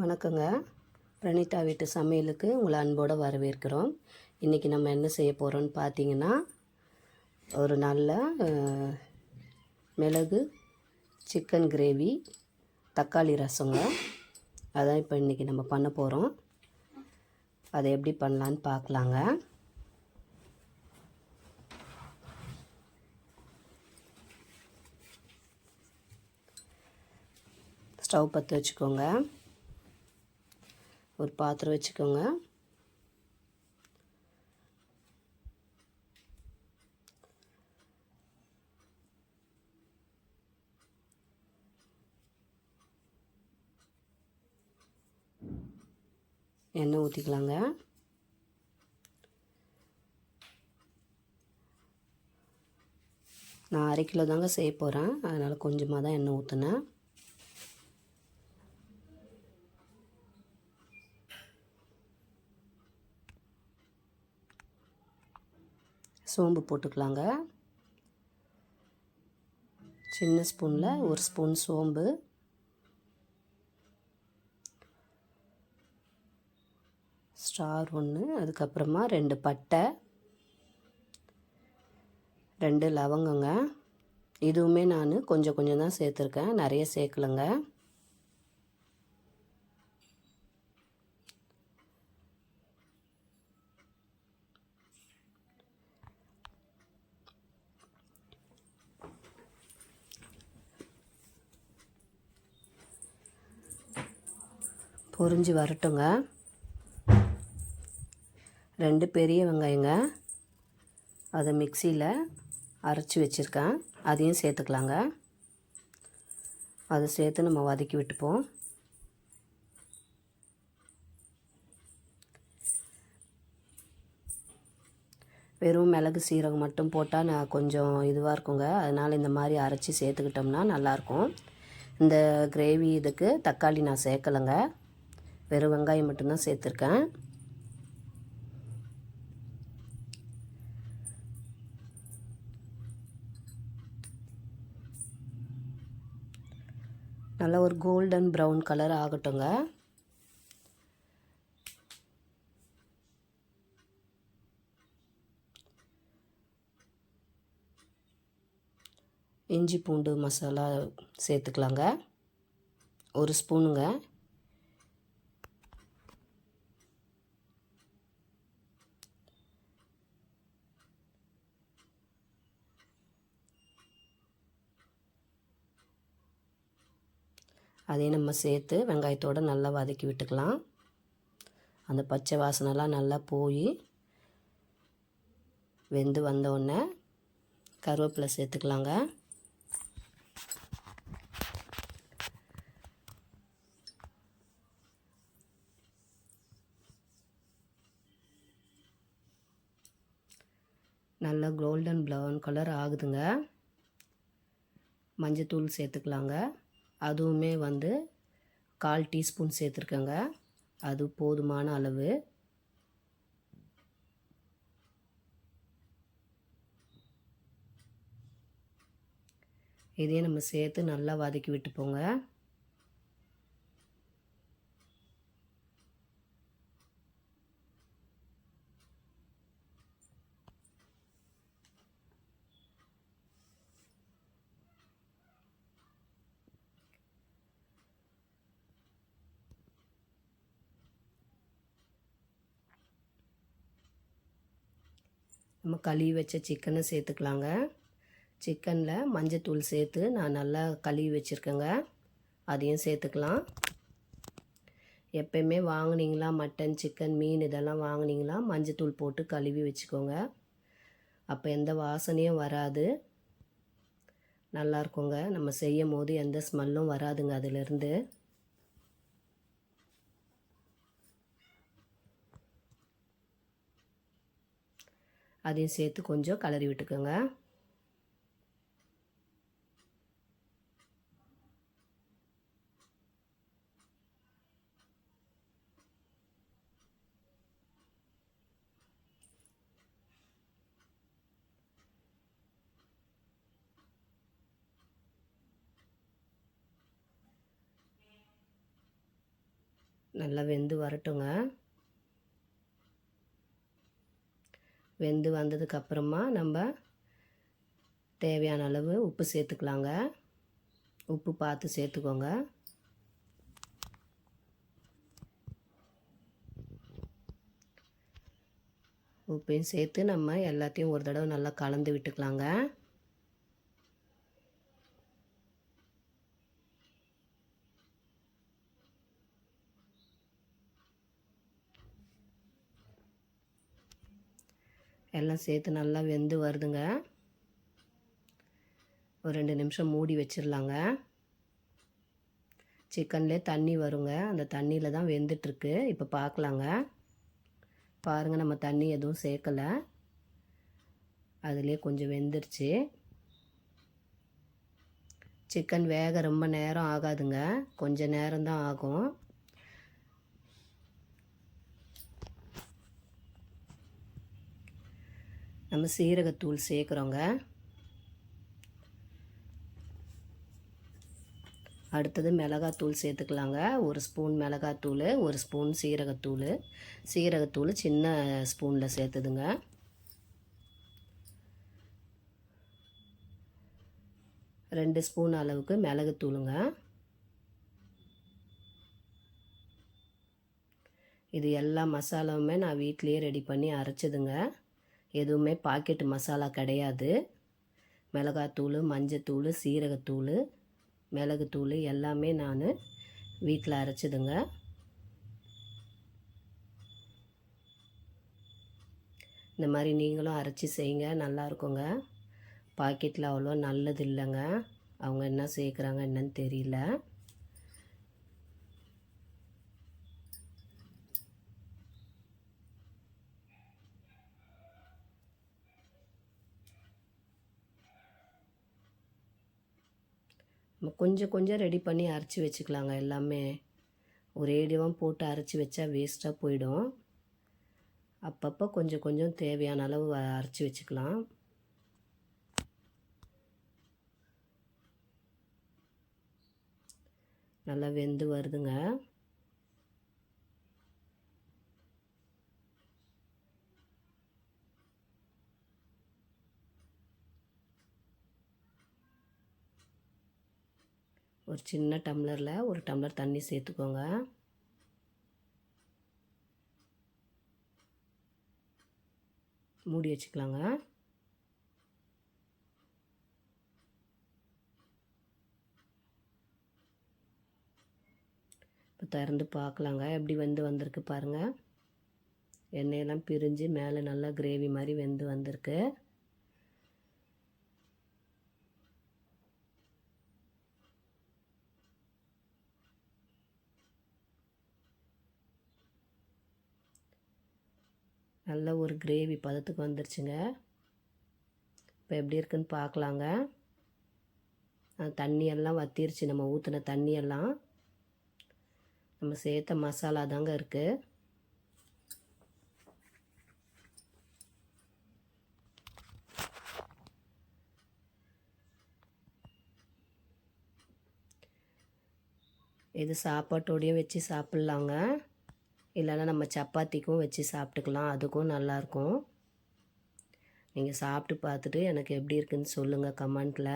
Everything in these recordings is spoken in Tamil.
வணக்கங்க. பிரணீதா வீட்டு சமையலுக்கு உங்களை அன்போடு வரவேற்கிறோம். இன்றைக்கி நம்ம என்ன செய்ய போகிறோம்னு பார்த்தீங்கன்னா, ஒரு நல்ல மிளகு சிக்கன் கிரேவி தக்காளி ரசங்க. அதான் இப்போ இன்றைக்கி நம்ம பண்ண போகிறோம். அதை எப்படி பண்ணலான்னு பார்க்கலாங்க. ஸ்டவ் பற்ற வச்சுக்கோங்க. ஒரு பாத்திரம் வச்சுக்கோங்க. எண்ணெய் ஊற்றிக்கலாங்க. நான் 1/2 கிலோ தாங்க செய்ய போகிறேன், அதனால் கொஞ்சமாக தான் எண்ணெய் ஊற்றினேன். சோம்பு போட்டுக்கலாங்க. சின்ன ஸ்பூனில் 1 ஸ்பூன் சோம்பு, ஸ்டார் 1, அதுக்கப்புறமா 2 பட்டை, 2 லவங்கங்க. இதுவுமே நான் கொஞ்சம் கொஞ்சம் தான் சேர்த்துருக்கேன், நிறைய சேர்க்கலைங்க. பொரிஞ்சு வரட்டுங்க. 2 பெரிய வெங்காயங்க, அதை மிக்சியில் அரைச்சி வச்சுருக்கேன், அதையும் சேர்த்துக்கலாங்க. அதை சேர்த்து நம்ம வதக்கி விட்டுப்போம். வெறும் மிளகு சீரகம் மட்டும் போட்டால் நான் கொஞ்சம் இதுவாக இருக்குங்க, அதனால் இந்த மாதிரி அரைச்சி சேர்த்துக்கிட்டோம்னா நல்லாயிருக்கும். இந்த கிரேவி இதுக்கு தக்காளி நான் சேர்க்கலைங்க, வெறும் வெங்காயம் மட்டும்தான் சேர்த்துருக்கேன். நல்லா ஒரு கோல்டன் ப்ரௌன் கலர் ஆகட்டுங்க. இஞ்சி பூண்டு மசாலா சேர்த்துக்கலாங்க, 1 ஸ்பூனுங்க. அதையும் நம்ம சேர்த்து வெங்காயத்தோடு நல்லா வதக்கி விட்டுக்கலாம். அந்த பச்சை வாசனைலாம் நல்லா போய் வெந்து வந்தோடனே கருவேப்பிலை சேர்த்துக்கலாங்க. நல்லா கோல்டன் ப்ரௌன் கலர் ஆகுதுங்க. மஞ்சத்தூள் சேர்த்துக்கலாங்க. அதுவுமே 1/4 டீஸ்பூன் சேர்த்துருக்கேங்க, அது போதுமான அளவு. இதையும் நம்ம சேர்த்து நல்லா வதக்கி விட்டு போங்க. நம்ம கழுவி வச்ச சிக்கனை சேர்த்துக்கலாங்க. சிக்கனில் மஞ்சத்தூள் சேர்த்து நான் நல்லா கழுவி வச்சுருக்கேங்க, அதையும் சேர்த்துக்கலாம். எப்பயுமே வாங்கினீங்களா மட்டன் சிக்கன் மீன் இதெல்லாம் வாங்கினீங்களா மஞ்சத்தூள் போட்டு கழுவி வச்சுக்கோங்க, அப்போ எந்த வாசனையும் வராது, நல்லாயிருக்குங்க. நம்ம செய்யும் போது எந்த ஸ்மெல்லும் வராதுங்க அதிலிருந்து. அதையும் சேர்த்து கொஞ்சம் கிளறி விட்டுக்கோங்க. நல்லா வெந்து வரட்டுங்க. வெந்து வந்ததுக்கப்புறமா நம்ம தேவையான அளவு உப்பு சேர்த்துக்கலாங்க. உப்பு பார்த்து சேர்த்துக்கோங்க. உப்பையும் சேர்த்து நம்ம எல்லாத்தையும் ஒரு தடவை நல்லா கலந்து விட்டுக்கலாங்க. எல்லாம் சேர்த்து நல்லா வெந்து வருதுங்க. ஒரு 2 நிமிஷம் மூடி வச்சிடலாங்க. சிக்கன்லேயே தண்ணி வருங்க, அந்த தண்ணியில் தான் வெந்துட்டுருக்கு. இப்போ பார்க்கலாங்க. பாருங்கள், நம்ம தண்ணி எதுவும் சேர்க்கலை, அதுலேயே கொஞ்சம் வெந்துருச்சு. சிக்கன் வேக ரொம்ப நேரம் ஆகாதுங்க, கொஞ்சம் நேரம்தான் ஆகும். நம்ம சீரகத்தூள் சேர்க்குறோங்க. அடுத்தது மிளகாத்தூள் சேர்த்துக்கலாங்க. 1 ஸ்பூன் மிளகாத்தூள், 1 ஸ்பூன் சீரகத்தூள். சீரகத்தூள் சின்ன ஸ்பூனில் சேர்த்துதுங்க. ரெண்டு ஸ்பூன் அளவுக்கு மிளகுத்தூளுங்க. இது எல்லா மசாலாவுமே நான் வீட்டிலையே ரெடி பண்ணி அரைச்சதுங்க. எதுவுமே பாக்கெட்டு மசாலா கிடையாது. மிளகாத்தூள், மஞ்சத்தூள், சீரகத்தூள், மிளகுத்தூள் எல்லாமே நான் வீட்டில் அரைச்சதுங்க. இந்த மாதிரி நீங்களும் அரைச்சி செய்யுங்க, நல்லாயிருக்குங்க. பாக்கெட்டில் அவ்வளோ நல்லது இல்லைங்க, அவங்க என்ன சேர்க்குறாங்க என்னன்னு தெரியல. நம்ம கொஞ்சம் கொஞ்சம் ரெடி பண்ணி அரைச்சி வச்சுக்கலாங்க. எல்லாமே ஒரேடியாக போட்டு அரைச்சி வச்சா வேஸ்ட்டாக போயிடும். அப்பப்போ கொஞ்சம் கொஞ்சம் தேவையான அளவு அரைச்சி வச்சுக்கலாம். நல்லா வெந்து வருதுங்க. ஒரு சின்ன டம்ளரில் 1 டம்ளர் தண்ணி சேர்த்துக்கோங்க. மூடி வச்சுக்கலாங்க. இப்போ திறந்து பார்க்கலாங்க, எப்படி வெந்து வந்திருக்கு பாருங்கள். எண்ணெயெல்லாம் பிரிஞ்சு மேலே நல்லா கிரேவி மாதிரி வெந்து வந்திருக்கு. நல்ல ஒரு கிரேவி பதத்துக்கு வந்துருச்சுங்க. இப்போ எப்படி இருக்குன்னு பார்க்கலாங்க. தண்ணியெல்லாம் வற்றிருச்சு, நம்ம ஊற்றின தண்ணியெல்லாம். நம்ம சேர்த்த மசாலா தாங்க இருக்குது. இது சாப்பாட்டோடையும் வச்சு சாப்பிட்லாங்க, இல்லைன்னா நம்ம சப்பாத்திக்கும் வச்சு சாப்பிட்டுக்கலாம், அதுக்கும் நல்லாயிருக்கும். நீங்கள் சாப்பிட்டு பார்த்துட்டு எனக்கு எப்படி இருக்குன்னு சொல்லுங்கள் கமெண்ட்டில்.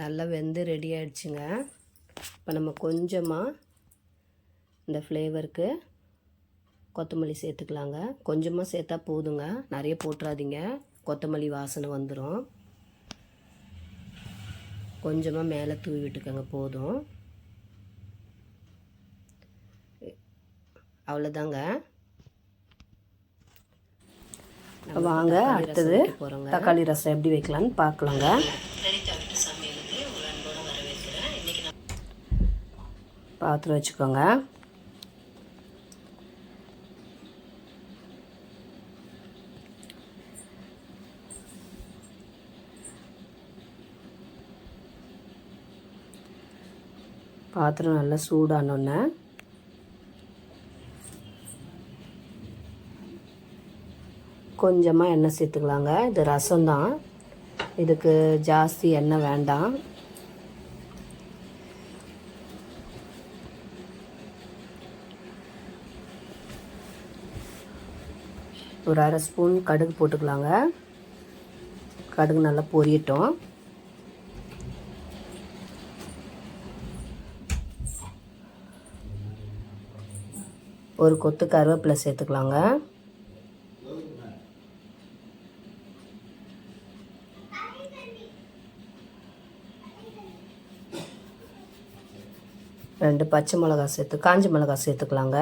நல்லா வெந்து ரெடி ஆகிடுச்சுங்க. இப்போ நம்ம கொஞ்சமாக இந்த ஃப்ளேவருக்கு கொத்தமல்லி சேர்த்துக்கலாங்க. கொஞ்சமாக சேர்த்தா போதுங்க, நிறைய போட்டுறாதீங்க, கொத்தமல்லி வாசனை வந்துடும். கொஞ்சமாக மேலே தூவி விட்டுக்கோங்க, போதும். அவ்வளோதாங்க. வாங்க அடுத்தது தக்காளி ரசம் எப்படி வைக்கலான்னு பார்க்கலாங்க. பாத்திரம் வச்சுக்கோங்க. பாத்திரம் நல்லா சூடானோன்னே கொஞ்சமாக எண்ணெய் சேர்த்துக்கலாங்க. இது ரசம்தான், இதுக்கு ஜாஸ்தி எண்ணெய் வேண்டாம். ஒரு அரை ஸ்பூன் கடுகு போட்டுக்கலாங்க. கடுகு நல்லா பொரியட்டும். ஒரு கொத்து கருவேப்பிலை சேர்த்துக்கலாங்க. ரெண்டு பச்சை மிளகாய் காஞ்ச மிளகாய் சேர்த்துக்கலாங்க.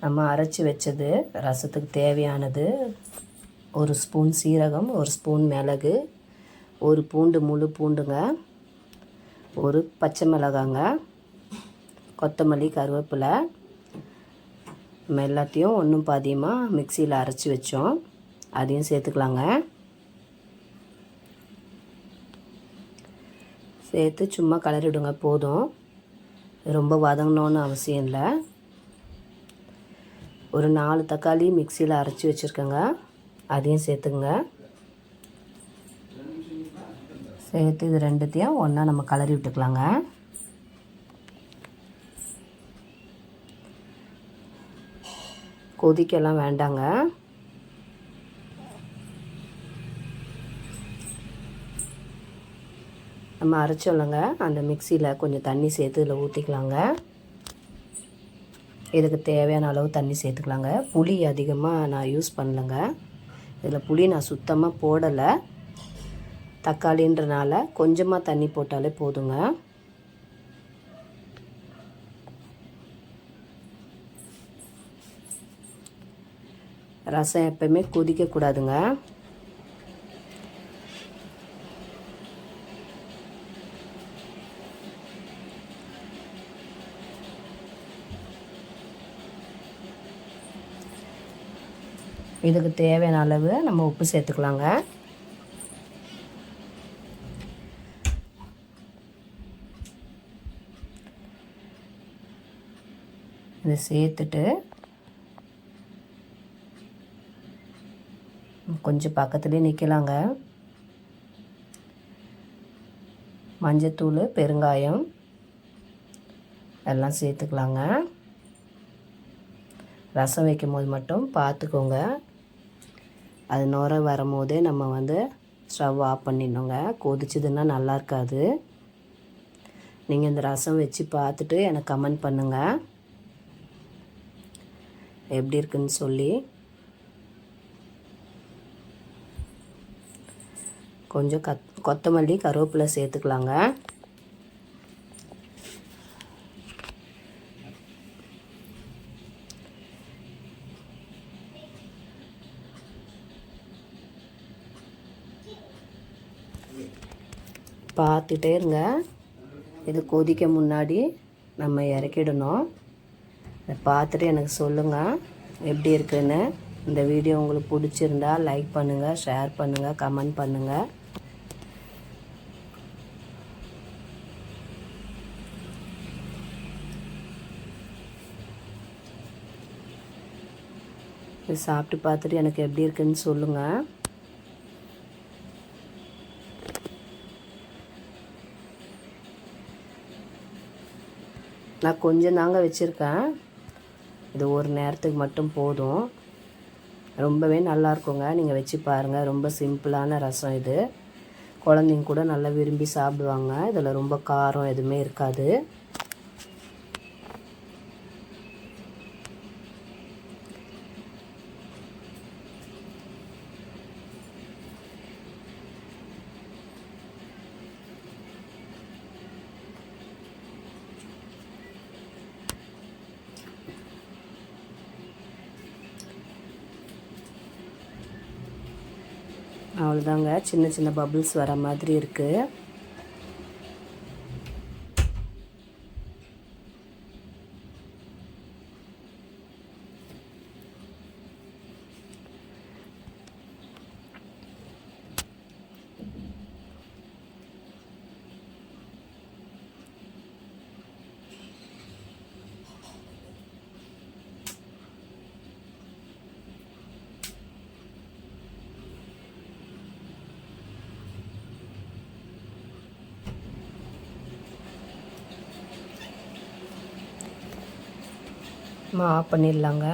நம்ம அரைச்சி வச்சது ரசத்துக்கு தேவையானது ஒரு ஸ்பூன் சீரகம், ஒரு ஸ்பூன் மிளகு, ஒரு பூண்டு, முழு பூண்டுங்க, ஒரு பச்சை மிளகாங்க, கொத்தமல்லி, கருவேப்பிலை, நம்ம எல்லாத்தையும் ஒன்றும் பாதியமாக மிக்சியில் அரைச்சி வச்சோம், அதையும் சேர்த்துக்கலாங்க. சேர்த்து சும்மா கலரிவிடுங்க போதும், ரொம்ப வதங்கணுன்னு அவசியம் இல்லை. ஒரு 4 தக்காளி மிக்சியில் அரைச்சி வச்சுருக்கேங்க, அதையும் சேர்த்துங்க. சேர்த்து இது ரெண்டுத்தையும் ஒன்றா நம்ம கலரி விட்டுக்கலாங்க. கொதிக்கலாம் வேண்டாங்க. நம்ம அரைச்சோல்லங்க, அந்த மிக்சியில் கொஞ்சம் தண்ணி சேர்த்து இதில் ஊற்றிக்கலாங்க. இதுக்கு தேவையான அளவு தண்ணி சேர்த்துக்கலாங்க. புளி அதிகமாக நான் யூஸ் பண்ணலைங்க, இதில் புளி நான் சுத்தமாக போடலை. தக்காளின்றனால கொஞ்சமாக தண்ணி போட்டாலே போதுங்க. ரசம் எப்பவுமே கொதிக்கக்கூடாதுங்க. இதுக்கு தேவையான அளவு நம்ம உப்பு சேர்த்துக்கலாங்க. இதை சேர்த்துட்டு கொஞ்சம் பக்கத்துலேயே நிற்கலாங்க. மஞ்சத்தூள், பெருங்காயம் எல்லாம் சேர்த்துக்கலாங்க. ரசம் வைக்கும் போது மட்டும் பார்த்துக்கோங்க, அது நுர வரும்போதே நம்ம ஸ்டவ் ஆஃப் பண்ணிடணுங்க. கொதிச்சதுன்னா நல்லா இருக்காது. நீங்கள் இந்த ரசம் வச்சு பார்த்துட்டு எனக்கு கமெண்ட் பண்ணுங்கள் எப்படி இருக்குன்னு சொல்லி. கொஞ்சம் கொத்தமல்லி, கருவேப்பிலை சேர்த்துக்கலாங்க. பார்த்துட்டே இருங்க, இது கொதிக்க முன்னாடி நம்ம இறக்கிடணும். இதை பார்த்துட்டு எனக்கு சொல்லுங்கள் எப்படி இருக்குன்னு. இந்த வீடியோ உங்களுக்கு பிடிச்சிருந்தா லைக் பண்ணுங்கள், ஷேர் பண்ணுங்கள், கமெண்ட் பண்ணுங்கள். இது சாப்பிட்டு பார்த்துட்டு எனக்கு எப்படி இருக்குன்னு சொல்லுங்கள். நான் கொஞ்சம் தாங்க வச்சுருக்கேன், இது ஒரு நேரத்துக்கு மட்டும் போதும். ரொம்பவே நல்லாயிருக்குங்க, நீங்கள் வச்சு பாருங்கள். ரொம்ப சிம்பிளான ரசம் இது, குழந்தைங்க கூட நல்லா விரும்பி சாப்பிடுவாங்க. இதில் ரொம்ப காரம் எதுவுமே இருக்காது. அவ்வளோதாங்க, சின்ன சின்ன பபிள்ஸ் வர மாதிரி இருக்குது. நம்ம ஆஃப் பண்ணிடலாங்க.